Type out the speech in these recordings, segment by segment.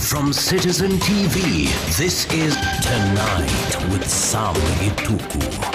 Live from Citizen TV, this is Tonight with Sam Gituku.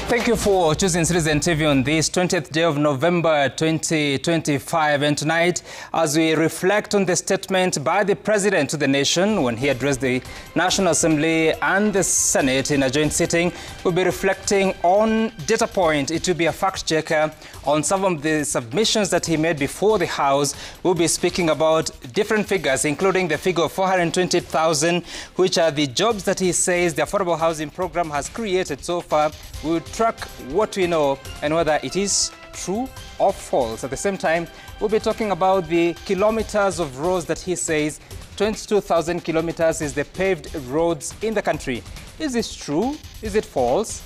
Thank you for choosing Citizen TV on this 20th day of November 2025. And tonight, as we reflect on the statement by the President to the nation when he addressed the National Assembly and the Senate in a joint sitting, we'll be reflecting on data point. It will be a fact checker on some of the submissions that he made before the House. We'll be speaking about different figures, including the figure of 420,000, which are the jobs that he says the affordable housing program has created so far. We'll track what we know and whether it is true or false. At the same time, we'll be talking about the kilometers of roads that he says 22,000 kilometers is the paved roads in the country. Is this true? Is it false?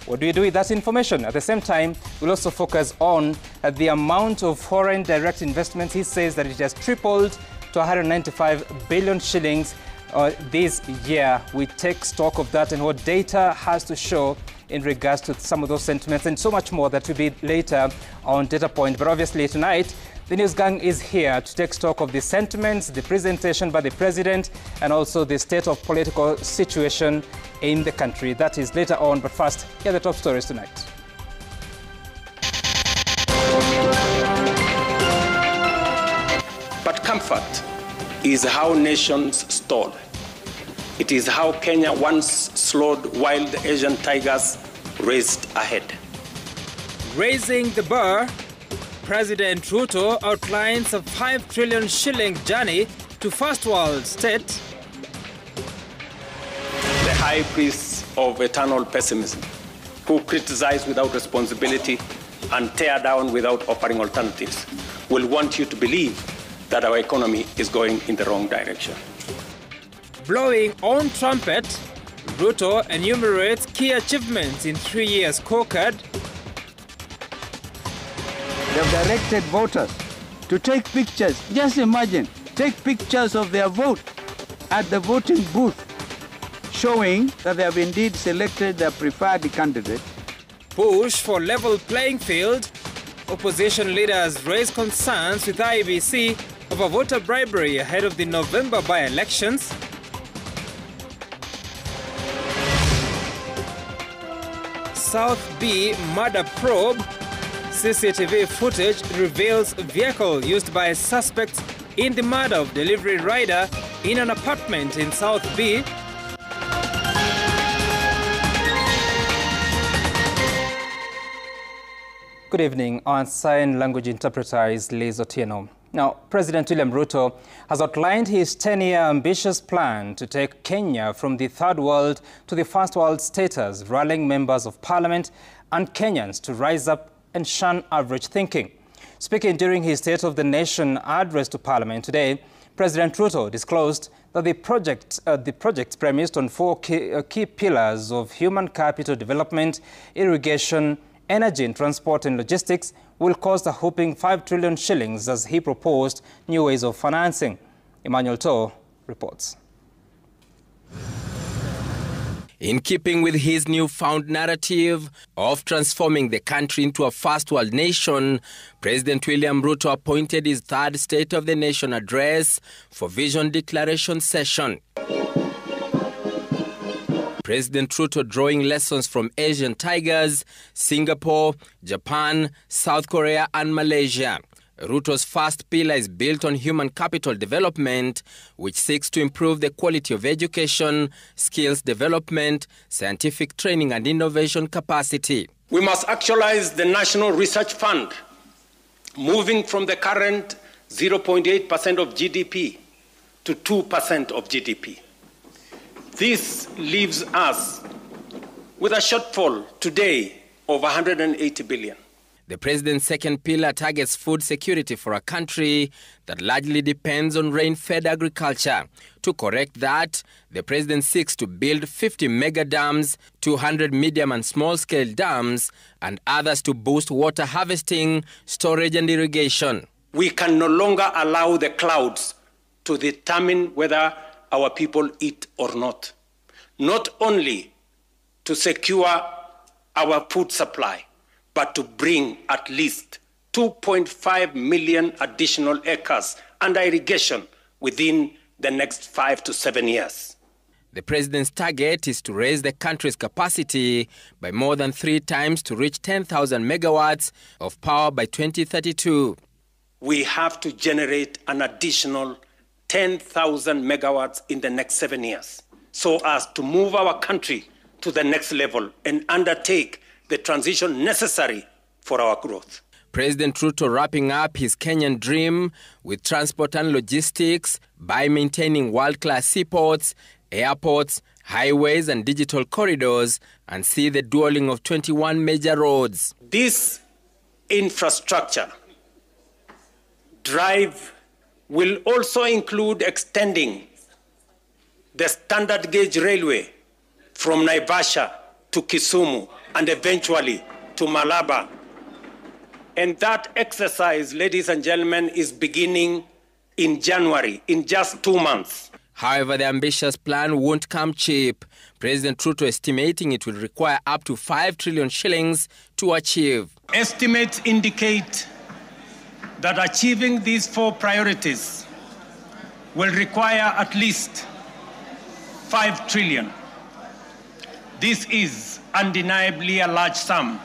What do we do with that information? At the same time, we'll also focus on the amount of foreign direct investments. He says that it has tripled to 195 billion shillings this year. We take stock of that and what data has to show in regards to some of those sentiments and so much more that will be later on Data Point. But obviously tonight, the News Gang is here to take stock of the sentiments, the presentation by the President, and also the state of political situation in the country. That is later on, but first, here are the top stories tonight. But comfort is how nations stall. It is how Kenya once slowed wild Asian tigers raced ahead. Raising the bar, President Ruto outlines a 5 trillion shilling journey to first world state. The high priests of eternal pessimism, who criticize without responsibility and tear down without offering alternatives, will want you to believe that our economy is going in the wrong direction. Blowing on trumpet, Ruto enumerates key achievements in 3 years scorecard. They've directed voters to take pictures. Just imagine, take pictures of their vote at the voting booth, showing that they have indeed selected their preferred candidate. Push for level playing field. Opposition leaders raise concerns with IEBC over voter bribery ahead of the November by-elections. South B murder probe. CCTV footage reveals vehicle used by suspects in the murder of delivery rider in an apartment in South B. Good evening. Our sign language interpreter is Liz Otieno. Now, President William Ruto has outlined his 10-year ambitious plan to take Kenya from the third world to the first world status, rallying members of parliament and Kenyans to rise up and shun average thinking. Speaking during his State of the Nation address to Parliament today, President Ruto disclosed that the project premised on 4 key pillars of human capital development, irrigation, energy and transport and logistics will cost a whopping 5 trillion shillings as he proposed new ways of financing. Emmanuel Toh reports. In keeping with his newfound narrative of transforming the country into a first world nation, President William Ruto appointed his third State of the Nation address for Vision Declaration session. President Ruto drawing lessons from Asian tigers, Singapore, Japan, South Korea and Malaysia. Ruto's first pillar is built on human capital development, which seeks to improve the quality of education, skills development, scientific training and innovation capacity. We must actualize the National Research Fund, moving from the current 0.8% of GDP to 2% of GDP. This leaves us with a shortfall today of 180 billion. The president's second pillar targets food security for a country that largely depends on rain-fed agriculture. To correct that, the president seeks to build 50 mega dams, 200 medium and small-scale dams, and others to boost water harvesting, storage and irrigation. We can no longer allow the clouds to determine whether our people eat or not. Not only to secure our food supply, but to bring at least 2.5 million additional acres under irrigation within the next 5 to 7 years. The president's target is to raise the country's capacity by more than 3 times to reach 10,000 megawatts of power by 2032. We have to generate an additional 10,000 megawatts in the next 7 years so as to move our country to the next level and undertake the transition necessary for our growth. President Ruto wrapping up his Kenyan dream with transport and logistics by maintaining world-class seaports, airports, highways and digital corridors, and see the dualling of 21 major roads. This infrastructure drive will also include extending the standard gauge railway from Naivasha to Kisumu and eventually to Malaba. And that exercise, ladies and gentlemen, is beginning in January, in just 2 months. However, the ambitious plan won't come cheap. President Ruto estimating it will require up to 5 trillion shillings to achieve. Estimates indicate that achieving these 4 priorities will require at least 5 trillion. This is undeniably a large sum.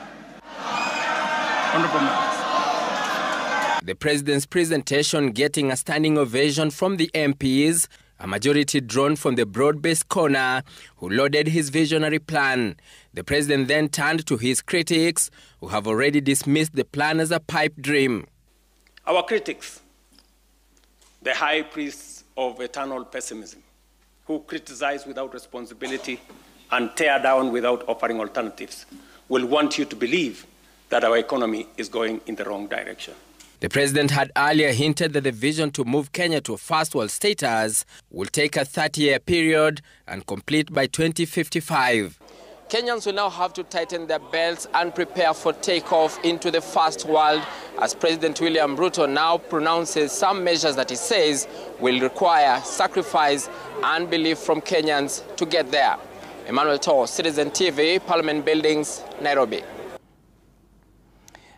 The president's presentation getting a standing ovation from the MPs, a majority drawn from the broad-based corner who lauded his visionary plan. The president then turned to his critics who have already dismissed the plan as a pipe dream. Our critics, the high priests of eternal pessimism, who criticize without responsibility and tear down without offering alternatives, will want you to believe that our economy is going in the wrong direction. The president had earlier hinted that the vision to move Kenya to a first world status will take a 30-year period and complete by 2055. Kenyans will now have to tighten their belts and prepare for takeoff into the first world as President William Ruto now pronounces some measures that he says will require sacrifice and belief from Kenyans to get there. Emmanuel Tor, Citizen TV, Parliament Buildings, Nairobi.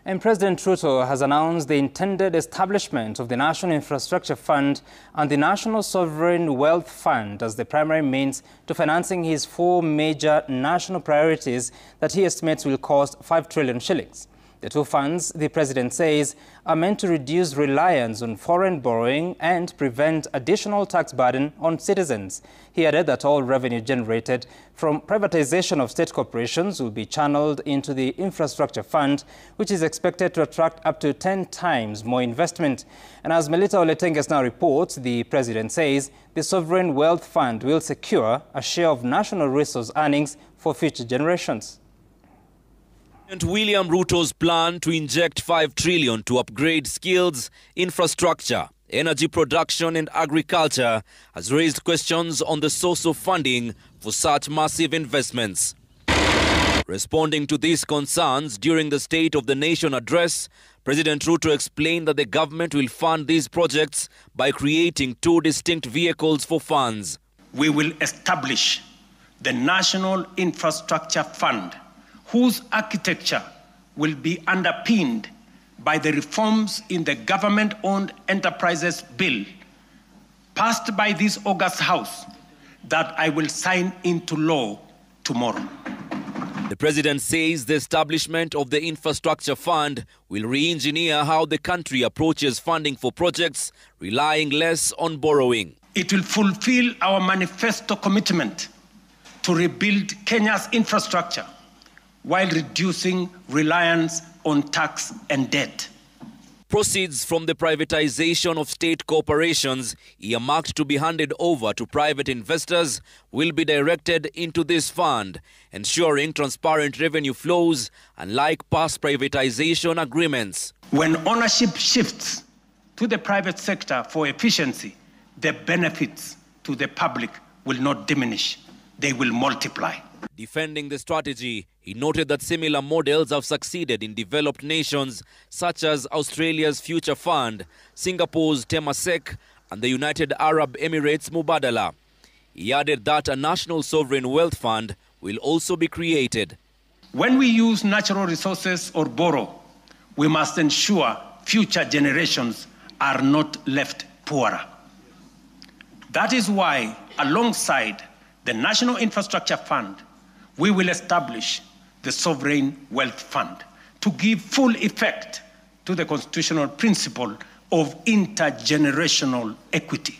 And President Ruto has announced the intended establishment of the National Infrastructure Fund and the National Sovereign Wealth Fund as the primary means to financing his 4 major national priorities that he estimates will cost 5 trillion shillings. The 2 funds, the president says, are meant to reduce reliance on foreign borrowing and prevent additional tax burden on citizens. He added that all revenue generated from privatization of state corporations will be channeled into the infrastructure fund, which is expected to attract up to 10 times more investment. And as Melita Oletenges now reports, the president says the Sovereign Wealth Fund will secure a share of national resource earnings for future generations. President William Ruto's plan to inject 5 trillion to upgrade skills, infrastructure, energy production and agriculture has raised questions on the source of funding for such massive investments. Responding to these concerns during the State of the Nation address, President Ruto explained that the government will fund these projects by creating 2 distinct vehicles for funds. We will establish the National Infrastructure Fund, whose architecture will be underpinned by the reforms in the Government-Owned Enterprises Bill passed by this August House that I will sign into law tomorrow. The president says the establishment of the Infrastructure Fund will re-engineer how the country approaches funding for projects, relying less on borrowing. It will fulfill our manifesto commitment to rebuild Kenya's infrastructure while reducing reliance on tax and debt. Proceeds from the privatization of state corporations earmarked to be handed over to private investors will be directed into this fund, ensuring transparent revenue flows unlike past privatization agreements. When ownership shifts to the private sector for efficiency, the benefits to the public will not diminish, they will multiply. Defending the strategy, he noted that similar models have succeeded in developed nations such as Australia's Future Fund, Singapore's Temasek, and the United Arab Emirates Mubadala. He added that a National Sovereign Wealth Fund will also be created. When we use natural resources or borrow, we must ensure future generations are not left poorer. That is why, alongside the National Infrastructure Fund, we will establish the Sovereign Wealth Fund to give full effect to the constitutional principle of intergenerational equity.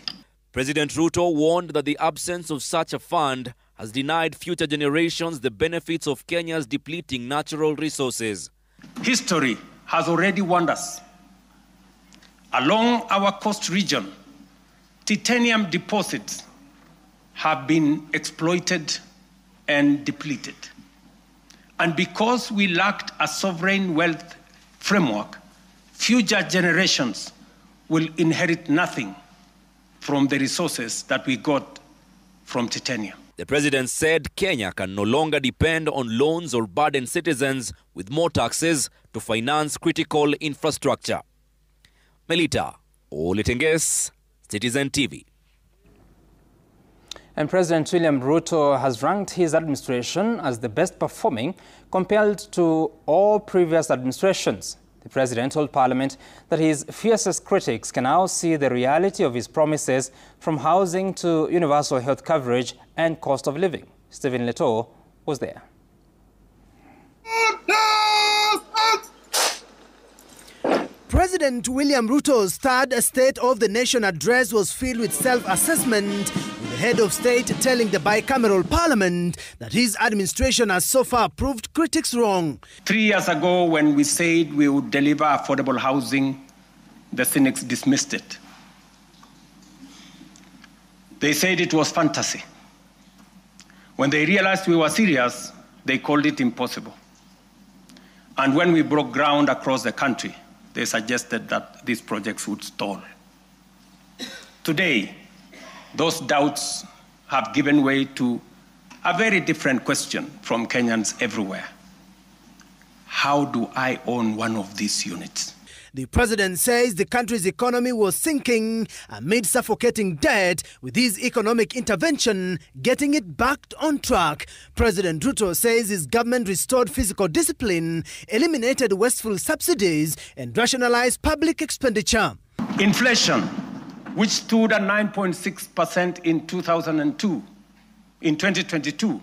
President Ruto warned that the absence of such a fund has denied future generations the benefits of Kenya's depleting natural resources. History has already warned us. Along our coast region, titanium deposits have been exploited and depleted. And because we lacked a sovereign wealth framework, future generations will inherit nothing from the resources that we got from titanium. The president said Kenya can no longer depend on loans or burden citizens with more taxes to finance critical infrastructure. Melita Oletenges, Citizen TV. And President William Ruto has ranked his administration as the best performing compared to all previous administrations. The president told Parliament that his fiercest critics can now see the reality of his promises, from housing to universal health coverage and cost of living. Stephen Leto was there. President William Ruto's third State of the Nation address was filled with self-assessment, with the head of state telling the bicameral parliament that his administration has so far proved critics wrong. 3 years ago, when we said we would deliver affordable housing, the cynics dismissed it. They said it was fantasy. When they realized we were serious, they called it impossible. And when we broke ground across the country, they suggested that these projects would stall. Today, those doubts have given way to a very different question from Kenyans everywhere. How do I own one of these units? The president says the country's economy was sinking amid suffocating debt, with his economic intervention getting it back on track. President Ruto says his government restored fiscal discipline, eliminated wasteful subsidies, and rationalized public expenditure. Inflation, which stood at 9.6% in 2002, in 2022,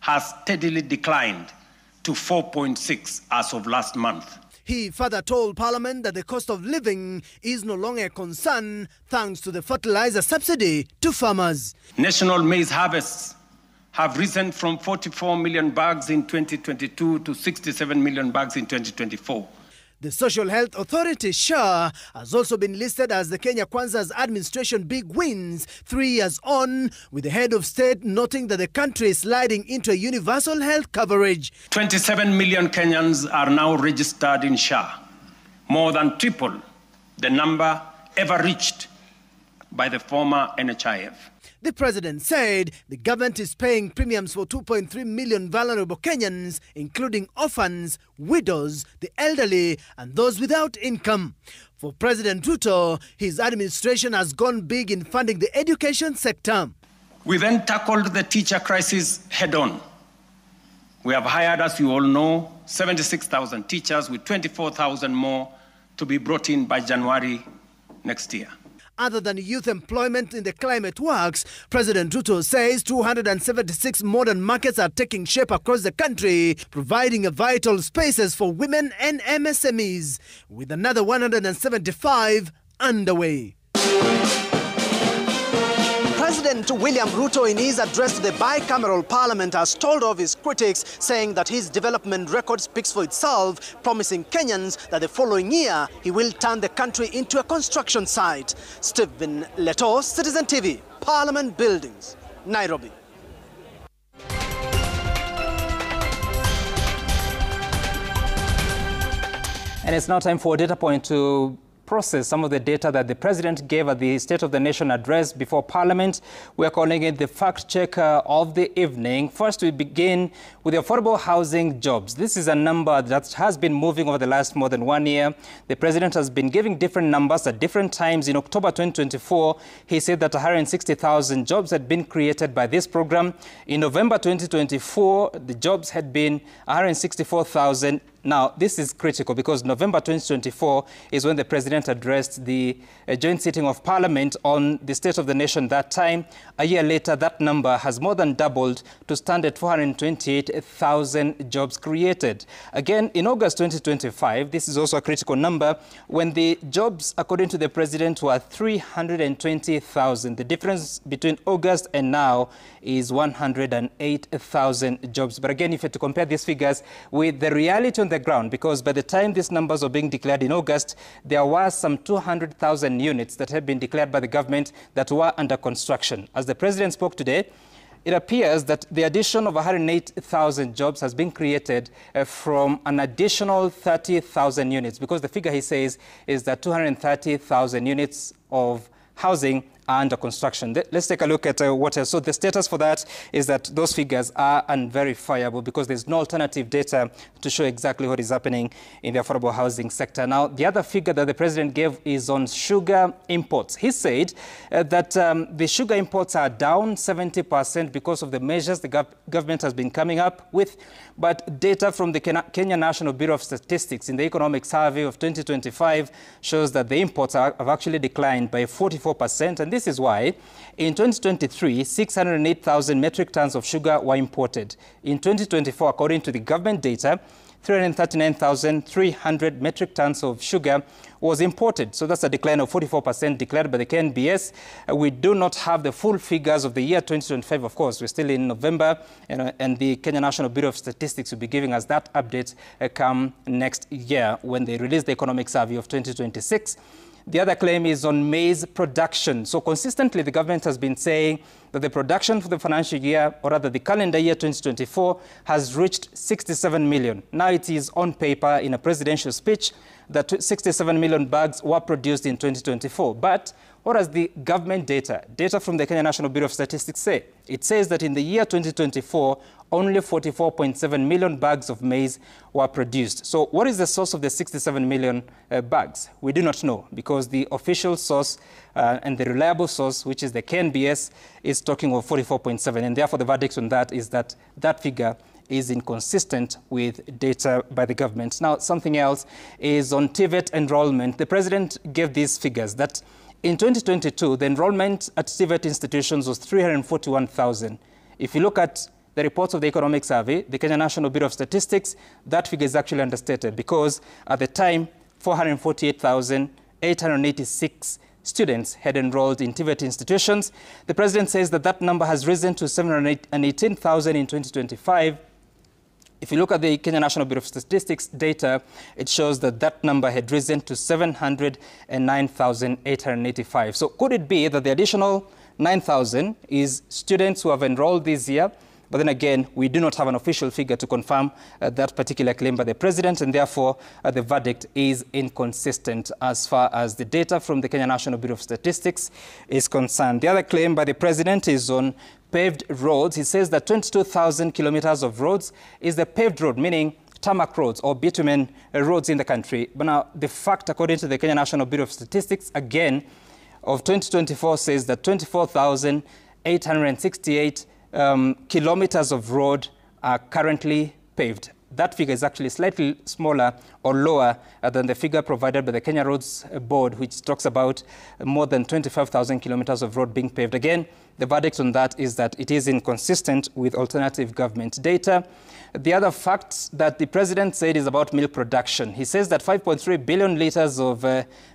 has steadily declined to 4.6% as of last month. He further told Parliament that the cost of living is no longer a concern thanks to the fertilizer subsidy to farmers. National maize harvests have risen from 44 million bags in 2022 to 67 million bags in 2024. The Social Health Authority, SHA, has also been listed as the Kenya Kwanza's administration big wins 3 years on, with the head of state noting that the country is sliding into a universal health coverage. 27 million Kenyans are now registered in SHA, more than triple the number ever reached by the former NHIF. The president said the government is paying premiums for 2.3 million vulnerable Kenyans, including orphans, widows, the elderly, and those without income. For President Ruto, his administration has gone big in funding the education sector. We then tackled the teacher crisis head-on. We have hired, as you all know, 76,000 teachers, with 24,000 more to be brought in by January next year. Other than youth employment in the climate works, President Ruto says 276 modern markets are taking shape across the country, providing a vital spaces for women and MSMEs, with another 175 underway. President William Ruto, in his address to the bicameral parliament, has told off his critics, saying that his development record speaks for itself, promising Kenyans that the following year he will turn the country into a construction site. Stephen Leto, Citizen TV, Parliament Buildings, Nairobi. And it's now time for a data point to process some of the data that the president gave at the State of the Nation address before Parliament. We're calling it the fact checker of the evening. First, we begin with the affordable housing jobs. This is a number that has been moving over the last more than 1 year. The president has been giving different numbers at different times. In October 2024, he said that 160,000 jobs had been created by this program. In November 2024, the jobs had been 164,000. Now, this is critical because November 2024 is when the president addressed the joint sitting of parliament on the state of the nation that time. A year later, that number has more than doubled to stand at 428,000 jobs created. Again, in August 2025, this is also a critical number, when the jobs, according to the president, were 320,000. The difference between August and now is 108,000 jobs. But again, if you have to compare these figures with the reality on the ground, because by the time these numbers were being declared in August, there were some 200,000 units that had been declared by the government that were under construction. As the president spoke today, it appears that the addition of 108,000 jobs has been created from an additional 30,000 units, because the figure he says is that 230,000 units of housing are under construction. Let's take a look at what else. So the status for that is that those figures are unverifiable because there's no alternative data to show exactly what is happening in the affordable housing sector. Now, the other figure that the president gave is on sugar imports. He said that the sugar imports are down 70% because of the measures the government has been coming up with. But data from the Kenya National Bureau of Statistics in the Economic Survey of 2025 shows that the imports have actually declined by 44%. And this is why in 2023, 608,000 metric tons of sugar were imported. In 2024, according to the government data, 339,300 metric tons of sugar was imported. So that's a decline of 44% declared by the KNBS. We do not have the full figures of the year 2025, of course. We're still in November, and the Kenya National Bureau of Statistics will be giving us that update come next year when they release the economic survey of 2026. The other claim is on maize production. So consistently, the government has been saying that the production for the financial year, or rather the calendar year 2024, has reached 67 million. Now it is on paper in a presidential speech that 67 million bags were produced in 2024. But what does the government data from the Kenya National Bureau of Statistics say? It says that in the year 2024, only 44.7 million bags of maize were produced. So what is the source of the 67 million bags? We do not know, because the official source and the reliable source, which is the KNBS, is talking of 44.7. And therefore, the verdict on that is that that figure is inconsistent with data by the government. Now, something else is on TVET enrollment. The president gave these figures that in 2022, the enrollment at TVET institutions was 341,000. If you look at the reports of the Economic Survey, the Kenya National Bureau of Statistics, that figure is actually understated because at the time, 448,886 students had enrolled in TVET institutions. The president says that that number has risen to 718,000 in 2025. If you look at the Kenya National Bureau of Statistics data, it shows that that number had risen to 709,885. So could it be that the additional 9,000 is students who have enrolled this year? But then again, we do not have an official figure to confirm that particular claim by the president, and therefore the verdict is inconsistent as far as the data from the Kenya National Bureau of Statistics is concerned. The other claim by the president is on paved roads. He says that 22,000 kilometers of roads is the paved road, meaning tarmac roads or bitumen roads in the country. But now the fact, according to the Kenya National Bureau of Statistics, again, of 2024 says that 24,868 kilometers of road are currently paved. That figure is actually slightly smaller or lower than the figure provided by the Kenya Roads Board, which talks about more than 25,000 kilometers of road being paved. Again, the verdict on that is that it is inconsistent with alternative government data. The other fact that the president said is about milk production. He says that 5.3 billion liters of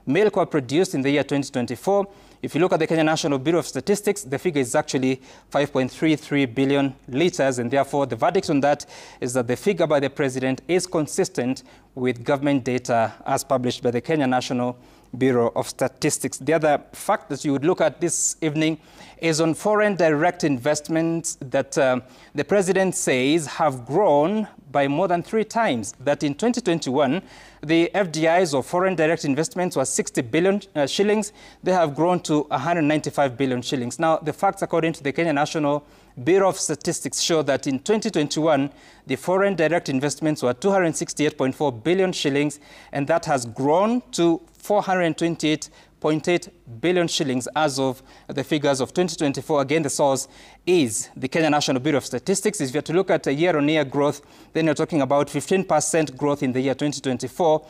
milk were produced in the year 2024. If you look at the Kenya National Bureau of Statistics, the figure is actually 5.33 billion liters, and therefore the verdict on that is that the figure by the president is consistent with government data as published by the Kenya National Bureau of Statistics. The other fact that you would look at this evening is on foreign direct investments that the president says have grown by more than 3 times. That in 2021, the FDIs or foreign direct investments were 60 billion shillings. They have grown to 195 billion shillings. Now, the facts according to the Kenya National Bureau of Statistics show that in 2021, the foreign direct investments were 268.4 billion shillings, and that has grown to 428 0.8 billion shillings as of the figures of 2024. Again, the source is the Kenya National Bureau of Statistics. If you have to look at a year-on-year growth, then you're talking about 15% growth in the year 2024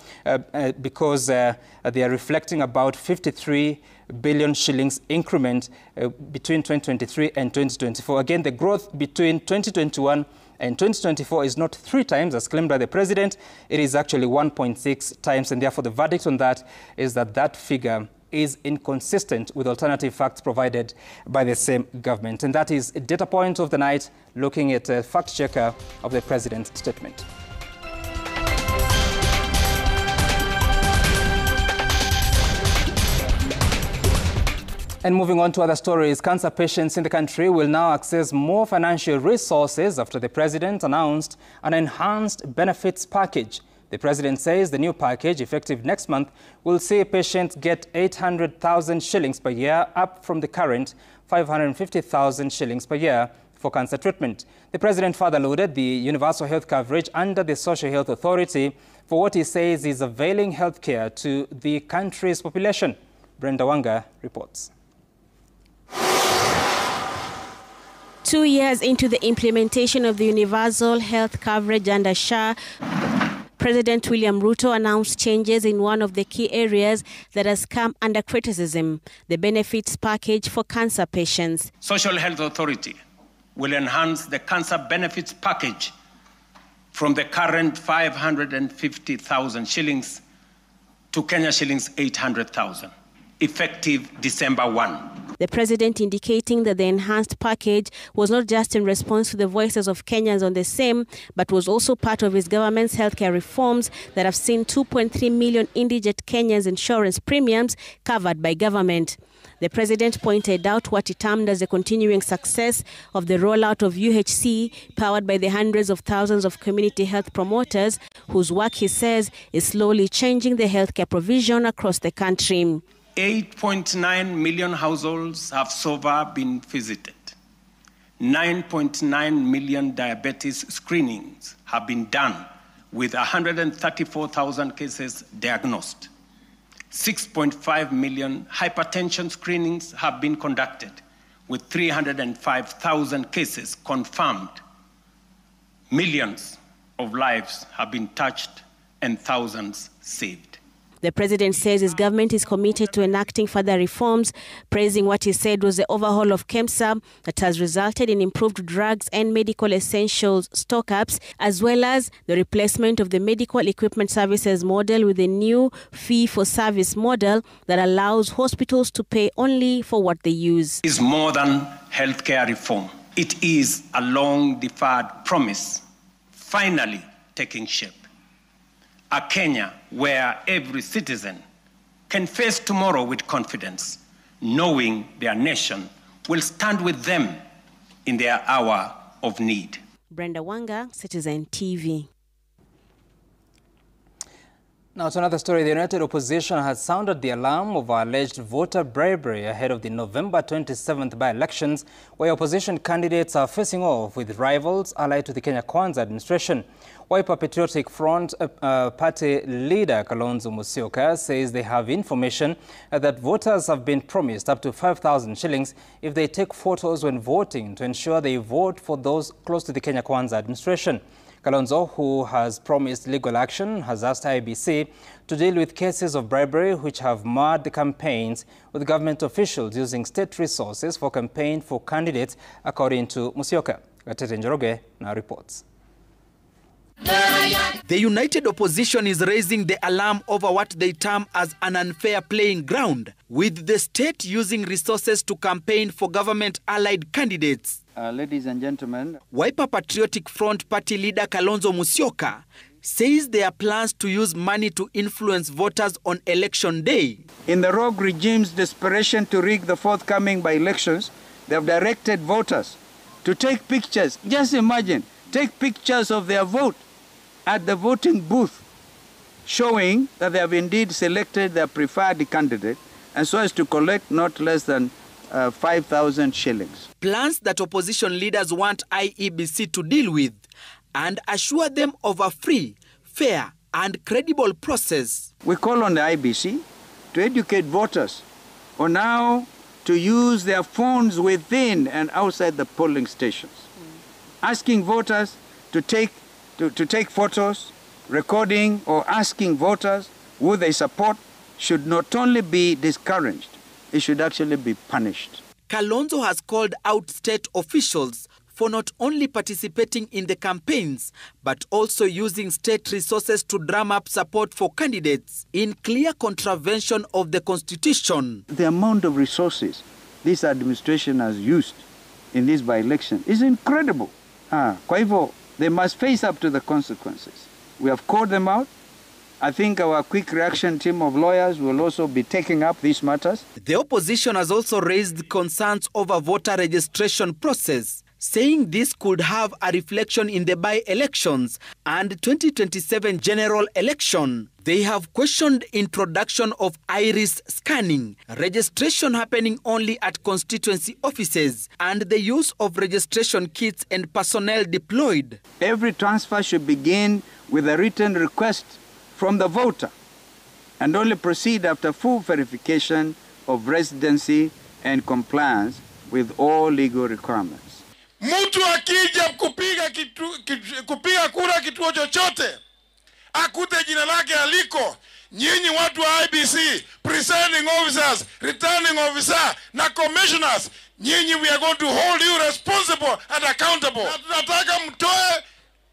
because they are reflecting about 53 billion shillings increment between 2023 and 2024. Again, the growth between 2021 and 2024 is not 3 times as claimed by the president. It is actually 1.6 times, and therefore the verdict on that is that that figure is inconsistent with alternative facts provided by the same government. And that is a data point of the night, looking at a fact checker of the president's statement. And moving on to other stories, cancer patients in the country will now access more financial resources after the president announced an enhanced benefits package. The president says the new package, effective next month, will see patients get 800,000 shillings per year, up from the current 550,000 shillings per year for cancer treatment. The president further lauded the universal health coverage under the Social Health Authority for what he says is availing health care to the country's population. Brenda Wanga reports. 2 years into the implementation of the universal health coverage under SHA, President William Ruto announced changes in one of the key areas that has come under criticism, the benefits package for cancer patients. Social Health Authority will enhance the cancer benefits package from the current 550,000 shillings to Kenya shillings 800,000, effective December 1. The president indicating that the enhanced package was not just in response to the voices of Kenyans on the same, but was also part of his government's healthcare reforms that have seen 2.3 million indigent Kenyans' insurance premiums covered by government. The president pointed out what he termed as the continuing success of the rollout of UHC, powered by the hundreds of thousands of community health promoters, whose work, he says, is slowly changing the healthcare provision across the country. 8.9 million households have so far been visited. 9.9 million diabetes screenings have been done, with 134,000 cases diagnosed. 6.5 million hypertension screenings have been conducted, with 305,000 cases confirmed. Millions of lives have been touched and thousands saved. The president says his government is committed to enacting further reforms, praising what he said was the overhaul of KEMSA that has resulted in improved drugs and medical essentials stock-ups, as well as the replacement of the medical equipment services model with a new fee-for-service model that allows hospitals to pay only for what they use. It is more than healthcare reform. It is a long-deferred promise, finally taking shape. A Kenya where every citizen can face tomorrow with confidence, knowing their nation will stand with them in their hour of need. Brenda Wanga, Citizen TV. Now to another story, the United Opposition has sounded the alarm of alleged voter bribery ahead of the November 27th by-elections, where opposition candidates are facing off with rivals allied to the Kenya Kwanza administration. Wiper Patriotic Front party leader Kalonzo Musyoka says they have information that voters have been promised up to 5,000 shillings if they take photos when voting to ensure they vote for those close to the Kenya Kwanza administration. Kalonzo, who has promised legal action, has asked IEBC to deal with cases of bribery which have marred the campaigns, with government officials using state resources for campaign for candidates, according to Musyoka. Gatete Njoroge now reports. The United Opposition is raising the alarm over what they term as an unfair playing ground, with the state using resources to campaign for government-allied candidates. Ladies and gentlemen, Wiper Patriotic Front party leader Kalonzo Musyoka says there are plans to use money to influence voters on election day. in the rogue regime's desperation to rig the forthcoming by-elections, they have directed voters to take pictures. Just imagine, take pictures of their vote at the voting booth, showing that they have indeed selected their preferred candidate, and so as to collect not less than 5,000 shillings. Plans that opposition leaders want IEBC to deal with and assure them of a free, fair and credible process. We call on the IEBC to educate voters on how to use their phones within and outside the polling stations. Asking voters to take photos, recording or asking voters who they support should not only be discouraged, it should actually be punished. Kalonzo has called out state officials for not only participating in the campaigns, but also using state resources to drum up support for candidates in clear contravention of the Constitution. The amount of resources this administration has used in this by-election is incredible. Kwa hivyo, they must face up to the consequences. We have called them out. I think our quick reaction team of lawyers will also be taking up these matters. The opposition has also raised concerns over voter registration process, saying this could have a reflection in the by-elections and 2027 general election. They have questioned introduction of iris scanning, registration happening only at constituency offices, and the use of registration kits and personnel deployed. Every transfer should begin with a written request from the voter and only proceed after full verification of residency and compliance with all legal requirements. Mtu akija kupiga kura kituo chochote, akute jina lake aliko, nyinyi watu wa IBC, presiding officers, returning officer na commissioners, nyinyi we are going to hold you responsible and accountable. Na tunataka mtoe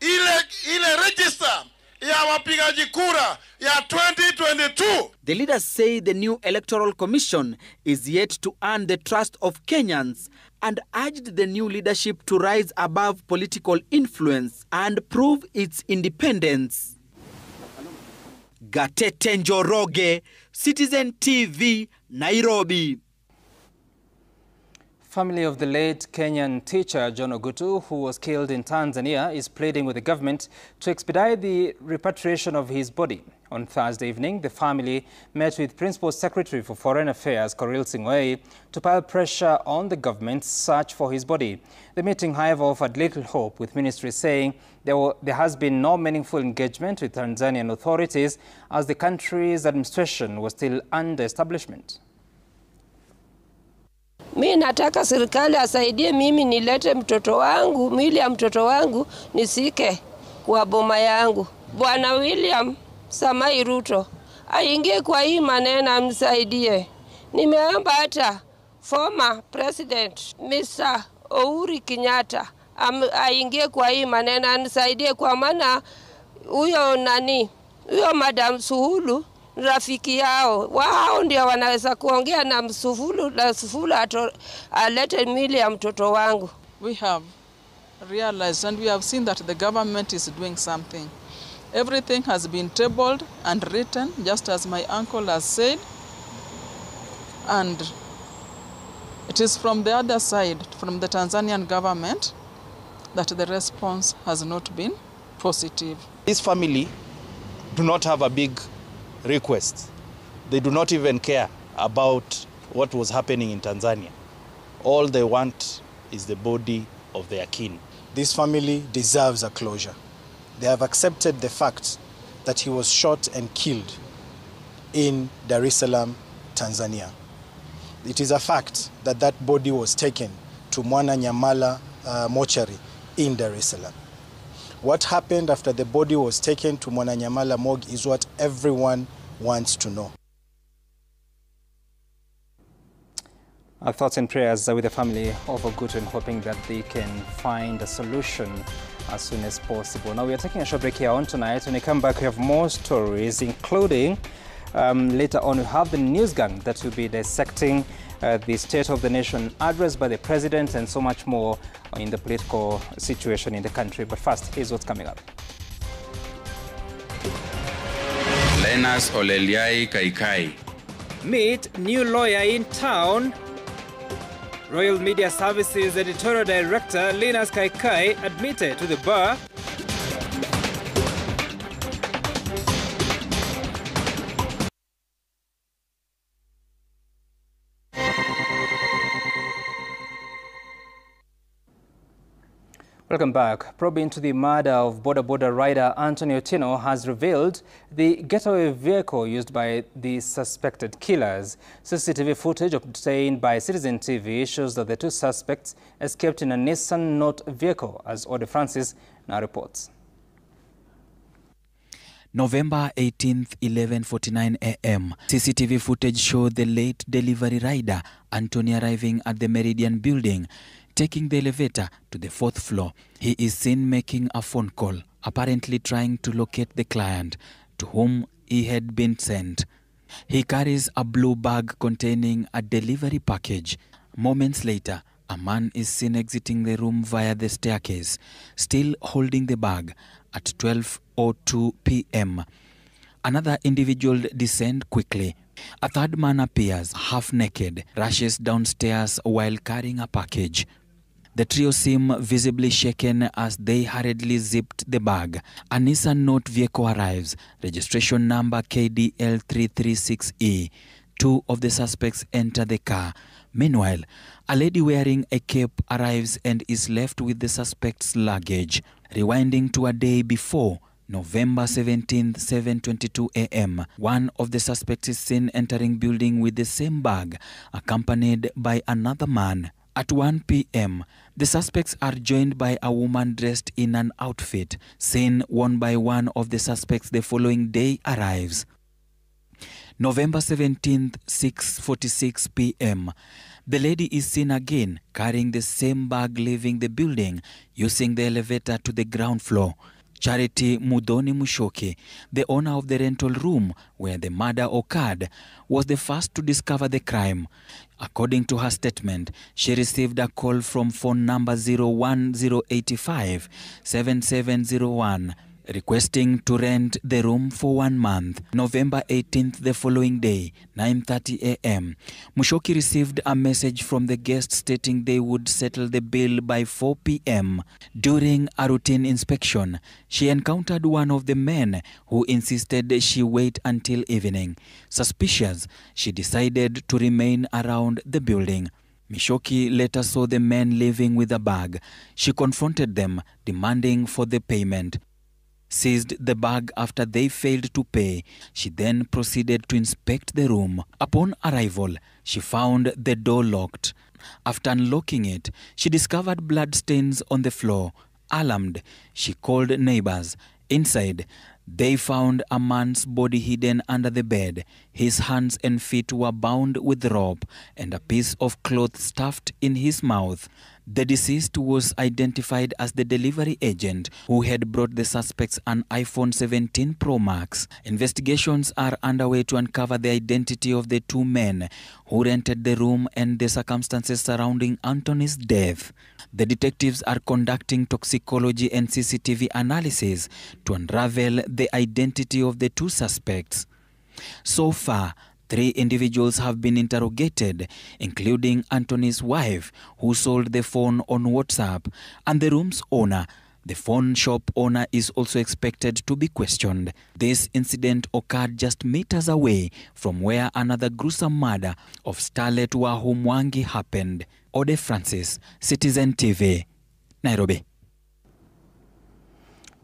ile register ya wapigaji kura ya 2022. The leaders say the new Electoral Commission is yet to earn the trust of Kenyans and urged the new leadership to rise above political influence and prove its independence. Gatete Njoroge, Citizen TV, Nairobi. Family of the late Kenyan teacher John Ogutu, who was killed in Tanzania, is pleading with the government to expedite the repatriation of his body. On Thursday evening, the family met with Principal Secretary for Foreign Affairs, Korir Sing'oei, to pile pressure on the government's search for his body. The meeting, however, offered little hope, with ministry saying there has been no meaningful engagement with Tanzanian authorities as the country's administration was still under establishment. Mimi nataka serikali asaidie mimi nilete mtoto wangu, mwili ya mtoto wangu nisike kwa boma yangu. Bwana William Samoei Ruto aingie kwa hii maneno amsaidie. Nimeomba hata former president Mr. Uhuru Kenyatta aingie kwa hii maneno anisaidie, kwa maana huyo Madam Suhulu rafiki yao. Wao ndio wanaweza kuongea na Msufulu na Sufulu alete mwili ya mtoto wangu. We have realized and we have seen that the government is doing something. Everything has been tabled and written, just as my uncle has said. And it is from the other side, from the Tanzanian government, that the response has not been positive. This family do not have a big request. They do not even care about what was happening in Tanzania. All they want is the body of their kin. This family deserves a closure. They have accepted the fact that he was shot and killed in Dar es Salaam, Tanzania. It is a fact that that body was taken to Mwananyamala mortuary in Dar es Salaam. What happened after the body was taken to Mwananyamala morgue is what everyone wants to know. Our thoughts and prayers are with the family of Ogutu, hoping that they can find a solution as soon as possible. Now, we are taking a short break here on Tonight. When we come back, we have more stories, including later on we have the news gang that will be dissecting the State of the Nation address by the President and so much more in the political situation in the country. But first, here's what's coming up. Linus Oleliai Kaikai. Meet new lawyer in town. Royal Media Services Editorial Director Linus Kaikai admitted to the bar. Welcome back. Probe into the murder of border rider Anthony Otieno has revealed the getaway vehicle used by the suspected killers. CCTV footage obtained by Citizen TV shows that the two suspects escaped in a Nissan Note vehicle, as Ode Francis now reports. November 18th, 11:49 a.m. CCTV footage showed the late delivery rider Anthony arriving at the Meridian building, taking the elevator to the 4th floor. He is seen making a phone call, apparently trying to locate the client to whom he had been sent. He carries a blue bag containing a delivery package. Moments later, a man is seen exiting the room via the staircase, still holding the bag. At 12:02 p.m., another individual descends quickly. A third man appears, half naked, rushes downstairs while carrying a package. The trio seem visibly shaken as they hurriedly zipped the bag. A Nissan Note vehicle arrives, registration number KDL 336E. Two of the suspects enter the car. Meanwhile, a lady wearing a cape arrives and is left with the suspect's luggage. Rewinding to a day before, November 17th, 7:22 a.m., one of the suspects is seen entering building with the same bag, accompanied by another man. At 1 p.m., the suspects are joined by a woman dressed in an outfit, seen worn by one of the suspects the following day arrives. November 17th, 6:46 p.m., the lady is seen again carrying the same bag leaving the building, using the elevator to the ground floor. Charity Mudoni Mushoki, the owner of the rental room where the murder occurred, was the first to discover the crime. According to her statement, she received a call from phone number 01085 7701 requesting to rent the room for 1 month. November 18th, the following day, 9:30 a.m., Mushoki received a message from the guest stating they would settle the bill by 4 p.m. During a routine inspection, she encountered one of the men who insisted she wait until evening. Suspicious, she decided to remain around the building. Mushoki later saw the men leaving with a bag. She confronted them, demanding for the payment. Seized the bag after they failed to pay. She then proceeded to inspect the room. Upon arrival, she found the door locked. After unlocking it, she discovered bloodstains on the floor. Alarmed, she called neighbors. Inside, they found a man's body hidden under the bed. His hands and feet were bound with rope and a piece of cloth stuffed in his mouth. The deceased was identified as the delivery agent who had brought the suspects an iPhone 17 Pro Max. Investigations are underway to uncover the identity of the two men who rented the room and the circumstances surrounding Anthony's death. The detectives are conducting toxicology and CCTV analysis to unravel the identity of the two suspects. So far, 3 individuals have been interrogated, including Anthony's wife, who sold the phone on WhatsApp, and the room's owner. The phone shop owner is also expected to be questioned. This incident occurred just meters away from where another gruesome murder of starlet Wahu Mwangi happened. Ode Francis, Citizen TV, Nairobi.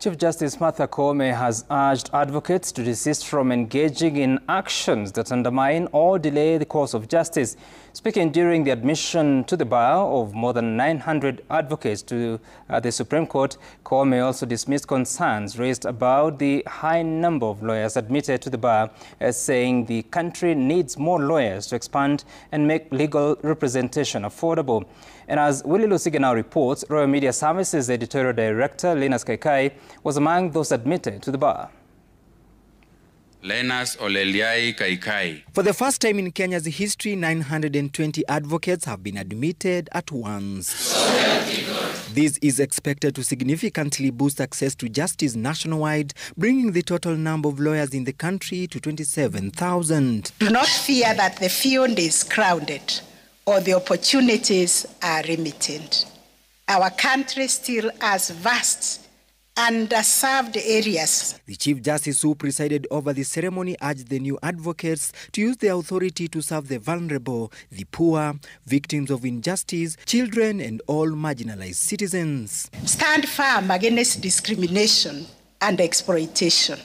Chief Justice Martha Koome has urged advocates to desist from engaging in actions that undermine or delay the course of justice. Speaking during the admission to the bar of more than 900 advocates to the Supreme Court, Koome also dismissed concerns raised about the high number of lawyers admitted to the bar, as saying the country needs more lawyers to expand and make legal representation affordable. And as Willie Lusige now reports, Royal Media Services Editorial Director Linus Kaikai was among those admitted to the bar. Linus Oleliai Kaikai. For the first time in Kenya's history, 920 advocates have been admitted at once. This is expected to significantly boost access to justice nationwide, bringing the total number of lawyers in the country to 27,000. Do not fear that the field is crowded or the opportunities are limited. Our country still has vast underserved areas. The Chief Justice who presided over the ceremony urged the new advocates to use their authority to serve the vulnerable, the poor, victims of injustice, children and all marginalized citizens. Stand firm against discrimination and exploitation.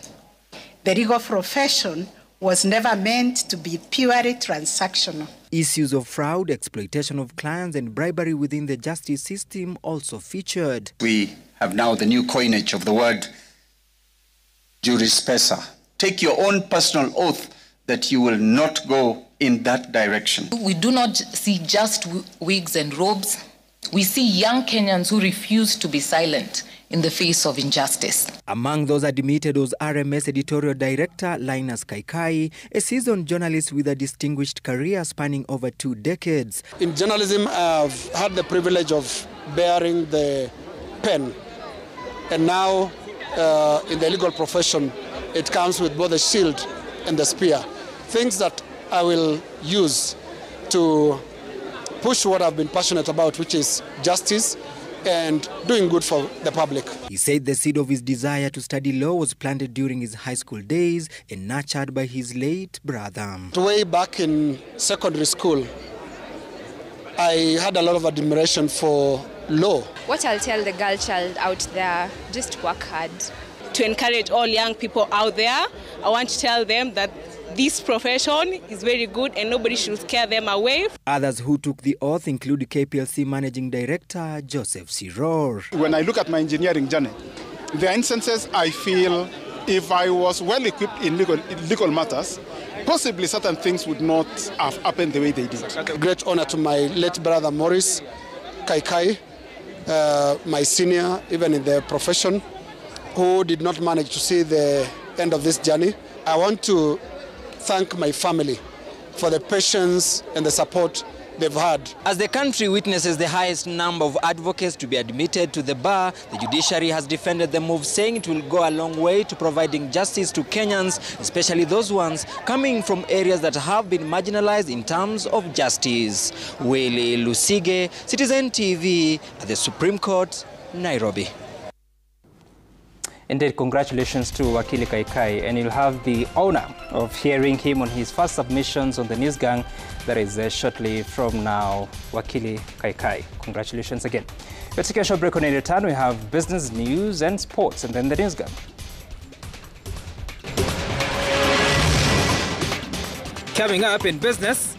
The legal profession was never meant to be purely transactional. Issues of fraud, exploitation of clients and bribery within the justice system also featured. We have now the new coinage of the word juris pesa. Take your own personal oath that you will not go in that direction. We do not see just wigs and robes. We see young Kenyans who refuse to be silent in the face of injustice. Among those admitted was RMS editorial director Linus Kaikai, a seasoned journalist with a distinguished career spanning over 2 decades. In journalism, I've had the privilege of bearing the pen. And now, in the legal profession, it comes with both the shield and the spear. Things that I will use to push what I've been passionate about, which is justice and doing good for the public. He said the seed of his desire to study law was planted during his high school days and nurtured by his late brother. Way back in secondary school, I had a lot of admiration for law. What I'll tell the girl child out there, just work hard. To encourage all young people out there, I want to tell them that this profession is very good and nobody should scare them away. Others who took the oath include KPLC Managing Director Joseph Siror. When I look at my engineering journey, there are instances I feel if I was well equipped in legal matters, possibly certain things would not have happened the way they did. Great honor to my late brother Morris Kaikai, my senior even in the profession, who did not manage to see the end of this journey. I want to thank my family for the patience and the support they've had. As the country witnesses the highest number of advocates to be admitted to the bar, the judiciary has defended the move, saying it will go a long way to providing justice to Kenyans, especially those ones coming from areas that have been marginalized in terms of justice. Willie Lusige, Citizen TV, at the Supreme Court, Nairobi. Indeed, congratulations to Wakili Kaikai, and you'll have the honor of hearing him on his first submissions on the News Gang. That is shortly from now. Wakili Kaikai, congratulations again. We'll take a short break. On a return, we have business news and sports, and then the News Gang. Coming up in business,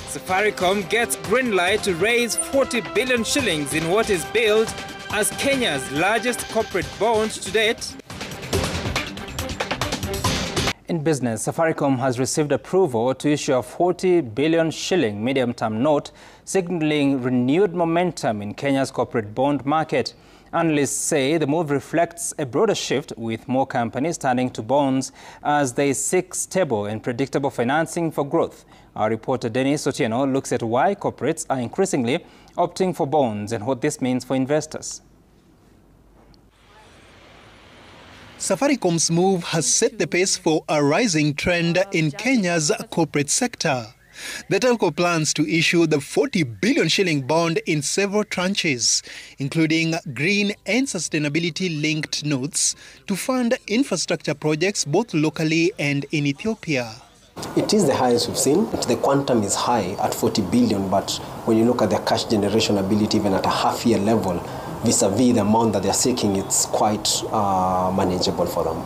Safaricom gets green light to raise 40 billion shillings in what is billed as Kenya's largest corporate bond to date. In business, Safaricom has received approval to issue a 40 billion shilling medium-term note, signaling renewed momentum in Kenya's corporate bond market. Analysts say the move reflects a broader shift, with more companies turning to bonds as they seek stable and predictable financing for growth. Our reporter Dennis Otieno looks at why corporates are increasingly opting for bonds and what this means for investors. Safaricom's move has set the pace for a rising trend in Kenya's corporate sector. The telco plans to issue the 40 billion shilling bond in several tranches, including green and sustainability-linked notes to fund infrastructure projects both locally and in Ethiopia. It is the highest we've seen. The quantum is high at 40 billion, but when you look at their cash generation ability, even at a half-year level, vis-a-vis the amount that they're seeking, it's quite manageable for them.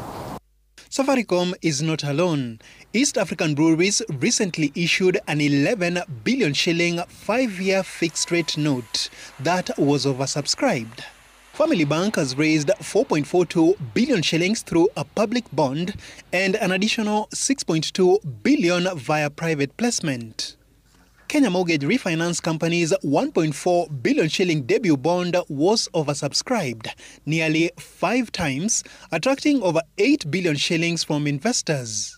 Safaricom is not alone. East African Breweries recently issued an 11 billion shilling 5-year fixed-rate note that was oversubscribed. Family Bank has raised 4.42 billion shillings through a public bond and an additional 6.2 billion via private placement. Kenya Mortgage Refinance Company's 1.4 billion shilling debut bond was oversubscribed nearly 5 times, attracting over 8 billion shillings from investors.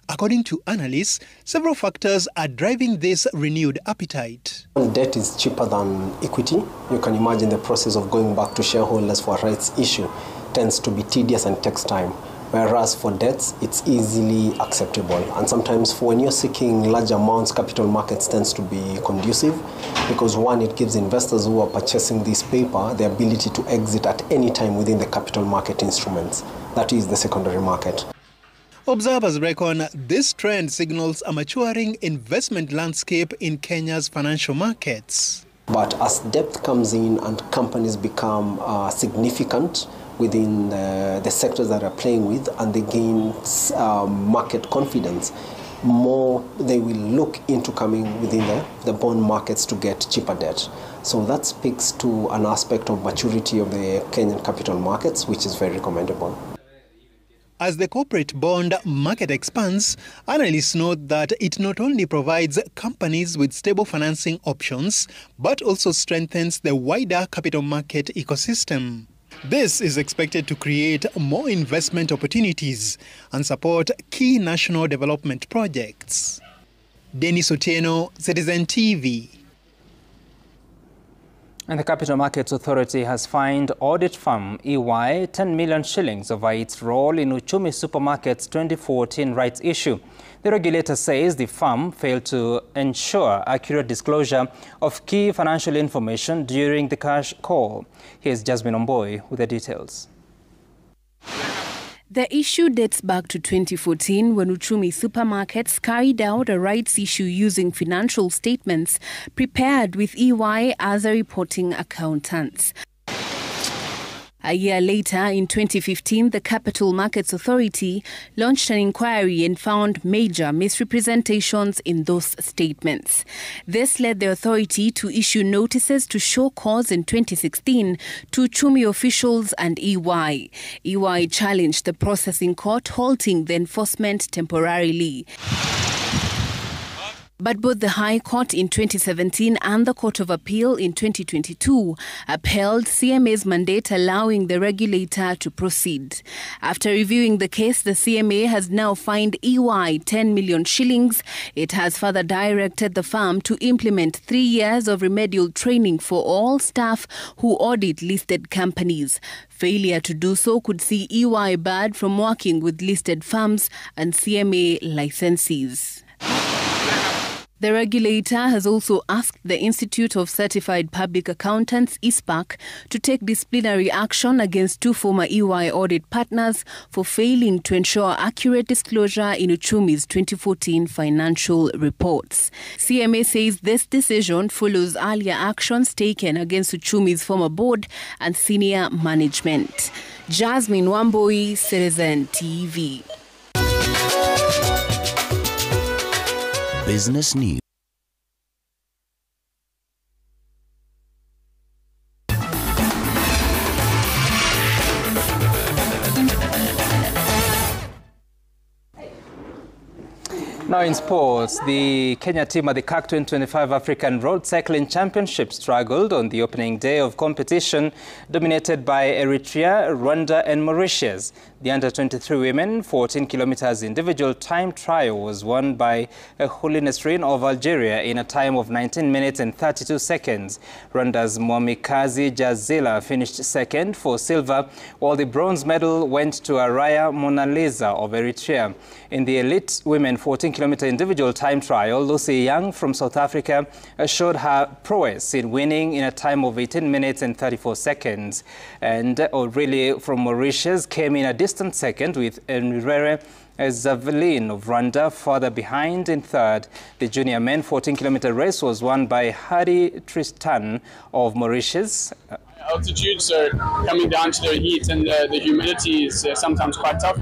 According to analysts, several factors are driving this renewed appetite. Debt is cheaper than equity. You can imagine the process of going back to shareholders for a rights issue tends to be tedious and takes time. Whereas for debts, it's easily acceptable. And sometimes when you're seeking large amounts, capital markets tends to be conducive because one, it gives investors who are purchasing this paper the ability to exit at any time within the capital market instruments. That is the secondary market. Observers reckon this trend signals a maturing investment landscape in Kenya's financial markets. But as depth comes in and companies become significant within the sectors that are playing with and they gain market confidence, more they will look into coming within the bond markets to get cheaper debt. So that speaks to an aspect of maturity of the Kenyan capital markets, which is very commendable. As the corporate bond market expands, analysts note that it not only provides companies with stable financing options, but also strengthens the wider capital market ecosystem. This is expected to create more investment opportunities and support key national development projects. Dennis Otieno, Citizen TV. And the Capital Markets Authority has fined audit firm EY 10 million shillings over its role in Uchumi Supermarket's 2014 rights issue. The regulator says the firm failed to ensure accurate disclosure of key financial information during the cash call. Here's Jasmine Omboy with the details. The issue dates back to 2014 when Uchumi Supermarkets carried out a rights issue using financial statements prepared with EY as a reporting accountants. A year later, in 2015, the Capital Markets Authority launched an inquiry and found major misrepresentations in those statements. This led the authority to issue notices to show cause in 2016 to Uchumi officials and EY. EY challenged the process in court, halting the enforcement temporarily. But both the High Court in 2017 and the Court of Appeal in 2022 upheld CMA's mandate, allowing the regulator to proceed. After reviewing the case, the CMA has now fined EY 10 million shillings. It has further directed the firm to implement 3 years of remedial training for all staff who audit listed companies. Failure to do so could see EY barred from working with listed firms and CMA licensees. The regulator has also asked the Institute of Certified Public Accountants, ISPAC, to take disciplinary action against 2 former EY audit partners for failing to ensure accurate disclosure in Uchumi's 2014 financial reports. CMA says this decision follows earlier actions taken against Uchumi's former board and senior management. Jasmine Wamboi, Citizen TV. Business News. Now in sports, the Kenya team at the CAC 2025 African Road Cycling Championship struggled on the opening day of competition, dominated by Eritrea, Rwanda and Mauritius. The under-23 women 14 kilometers individual time trial was won by Huli Nesrin of Algeria in a time of 19 minutes and 32 seconds. Rwanda's Mwamikazi Jazila finished second for silver, while the bronze medal went to Araya Mona Lisa of Eritrea. In the elite women 14-kilometer individual time trial, Lucy Young from South Africa showed her prowess in winning in a time of 18 minutes and 34 seconds. And Aurelie from Mauritius came in a distant second, with Enrere Zavelin of Rwanda further behind in third. The junior men 14-kilometer race was won by Hari Tristan of Mauritius. Altitude, so coming down to the heat and the humidity is sometimes quite tough.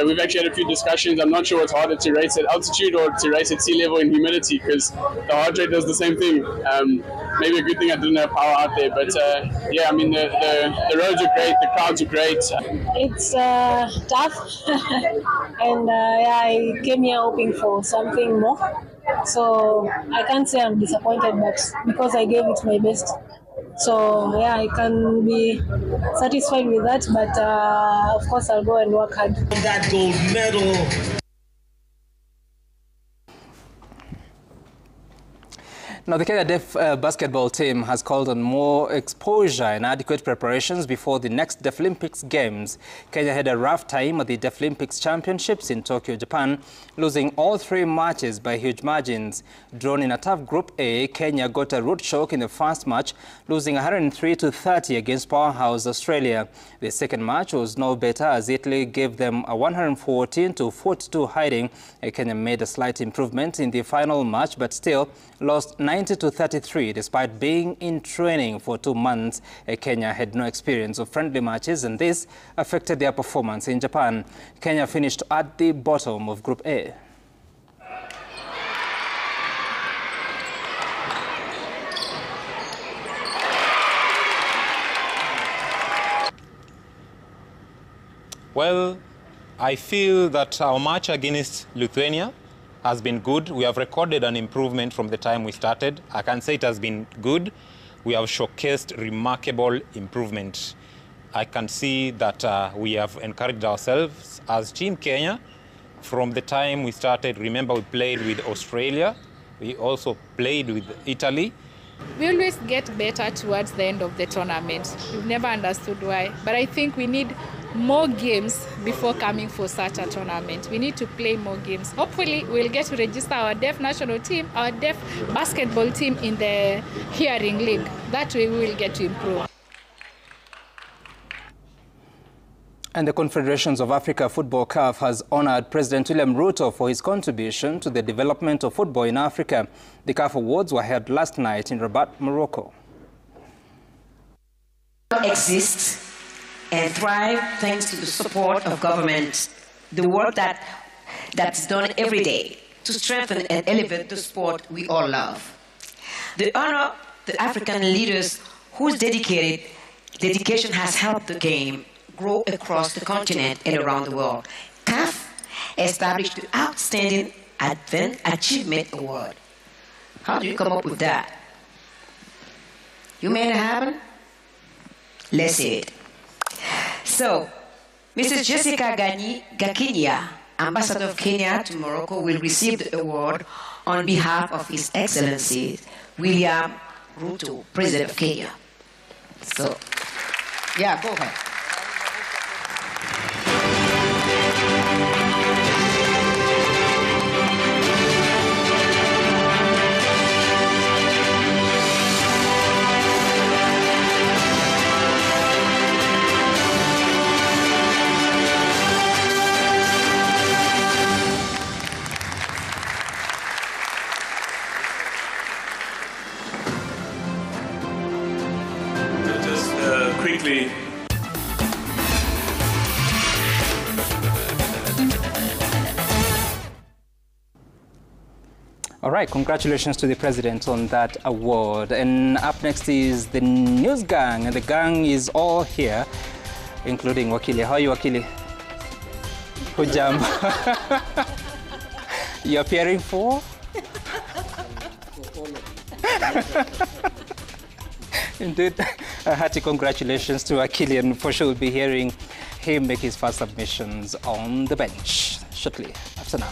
We've actually had a few discussions. I'm not sure what's harder, to race at altitude or to race at sea level in humidity, because the heart rate does the same thing. Maybe a good thing I didn't have power out there, but yeah, I mean the roads are great, the crowds are great. It's tough, and yeah, I came here hoping for something more. So I can't say I'm disappointed, but because I gave it my best. So yeah, I can be satisfied with that, but of course I'll go and work hard. That gold medal. Now, the Kenya Deaf basketball team has called on more exposure and adequate preparations before the next Deaflympics Games. Kenya had a rough time at the Deaflympics Championships in Tokyo, Japan, losing all 3 matches by huge margins. Drawn in a tough Group A, Kenya got a road shock in the first match, losing 103-30 against powerhouse Australia. The second match was no better as Italy gave them a 114-42 hiding. Kenya made a slight improvement in the final match, but still lost 90-33 despite being in training for 2 months. Kenya had no experience of friendly matches, and this affected their performance in Japan. Kenya finished at the bottom of Group A. Well, I feel that our match against Lithuania has been good. We have recorded an improvement from the time we started. I can say it has been good. We have showcased remarkable improvement. I can see that we have encouraged ourselves as Team Kenya from the time we started. Remember, we played with Australia. We also played with Italy. We always get better towards the end of the tournament. We've never understood why, but I think we need more games before coming for such a tournament. We need to play more games. Hopefully, we'll get to register our deaf national team, our deaf basketball team in the hearing league. That way, we will get to improve. And the Confederations of Africa Football CAF has honored President William Ruto for his contribution to the development of football in Africa. The CAF Awards were held last night in Rabat, Morocco. Exists and thrive thanks to the support of government. The work that's done every day to strengthen and elevate the sport we all love. They honor the African leaders whose dedication has helped the game grow across the continent and around the world. CAF established the Outstanding Advent Achievement Award. How do you come up with that? You made it happen? Let's see it. So, Mrs. Jessica Gakinia, Ambassador of Kenya to Morocco, will receive the award on behalf of His Excellency William Ruto, President of Kenya. So, yeah, go ahead. Quickly. All right, congratulations to the president on that award. And up next is the news gang, and the gang is all here, including Wakili. How are you, Wakili? Hujambo. You're appearing for? Indeed, a hearty congratulations to Wakili, and for sure we'll be hearing him make his first submissions on the bench shortly after now.